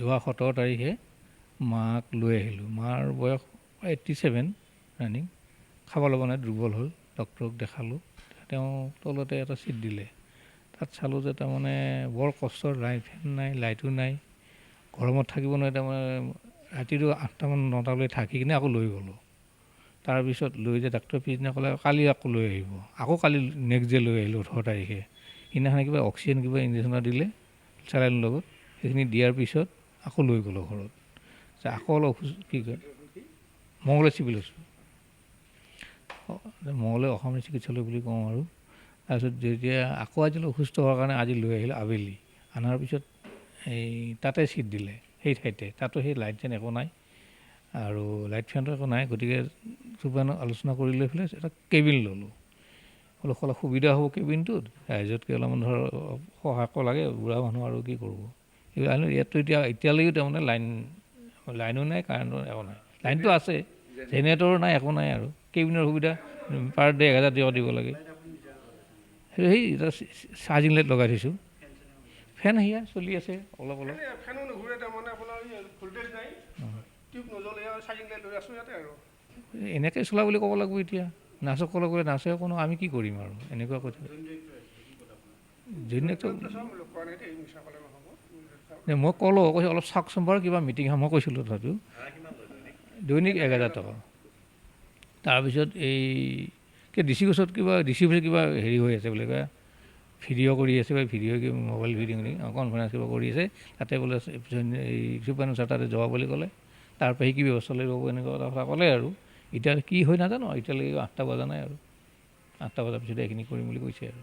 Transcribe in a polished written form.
যোৱা 17 তাৰিখে মাক লৈ আহিলোঁ। মাৰ বয়স 87 ৰানিং, খাব ল'ব নাই, দুৰ্বল হ'ল। ডক্টৰক দেখালোঁ, তেওঁ তলতে এটা চিট দিলে। তাত চালোঁ যে তাৰমানে বৰ কষ্টৰ, ফেন নাই, লাইটো নাই, গৰমত থাকিব নোৱাৰে। তাৰমানে ৰাতিটো 8টামান 9টালৈ থাকি কিনে আকৌ লৈ গ'লোঁ। তাৰপিছত লৈ যে ডাক্তৰে পিছদিনা ক'লে কালি আকৌ লৈ আহিব। আকৌ কালি নেক্সট ডে লৈ আহিলোঁ 18 তাৰিখে। সিদিনাখন কিবা অক্সিজেন কিবা ইঞ্জেকশ্যন দিলে চেলাইনৰ লগত, সেইখিনি দিয়াৰ পিছত আকৌ লৈ গ'লোঁ ঘৰত। আকৌ অলপ কি কয় মংগলদৈ চিভিল হস্পিটেল, মংগলদৈ অসমীয়া চিকিৎসালয় বুলি কওঁ আৰু। তাৰপিছত যেতিয়া আকৌ আজি অসুস্থ হোৱাৰ কাৰণে আজি লৈ আহিলোঁ আবেলি। অনাৰ পিছত এই তাতে চিট দিলে, সেই ঠাইতে। তাতো সেই লাইট যেন একো নাই আৰু লাইট ফেনটো একো নাই। গতিকে চুপাৰভাইজাৰক আলোচনা কৰি লৈ পেলাই এটা কেবিন ল'লোঁ। অলপ সুবিধা হ'ব কেবিনটোত, ৰাইজতকৈ অলপমান ধৰ সহায়কো লাগে, বুঢ়া মানুহ আৰু কি কৰিব। ইয়াততো এতিয়ালৈকে তাৰমানে লাইনো নাই, কাৰেণ্টো একো নাই। লাইনটো আছে, জেনেৰেটৰো নাই, একো নাই আৰু। কেবিনৰ সুবিধা পাৰ ডে 1000 টকা দিব লাগে। সেই চাৰ্জিং লাইট লগাই থৈছোঁ। ফেন সেয়া চলি আছে অলপ অলপ। এনেকৈ চলা বুলি ক'ব লাগিব এতিয়া। নাৰ্ছক ক'লে গ'লে নাৰ্ছে কোনো আমি কি কৰিম আৰু এনেকুৱা কথা। মই ক'লোঁ, কৈছোঁ অলপ চাওকচোন বাৰু, কিবা মিটিং মই কৈছিলোঁ তথাপিও। দৈনিক 1000 টকা। তাৰপিছত এই ডিচি অফিচত কিবা হেৰি হৈ আছে বোলে, কিবা ভিডিঅ' কৰি আছে, বা মোবাইল ভিডিঅ' কনফাৰেঞ্চ কিবা কৰি আছে, তাতে বোলে এই চুপাৰভাইজাৰ তাতে যোৱা বুলি ক'লে। তাৰপৰা সি কি ব্যৱস্থা লৈ ল'ব এনেকুৱা কথা ক'লে আৰু। এতিয়া কি হয় নাজানো, এতিয়ালৈকে 8টা বজা নাই আৰু। 8টা বজাৰ পিছত এইখিনি কৰিম বুলি কৈছে আৰু।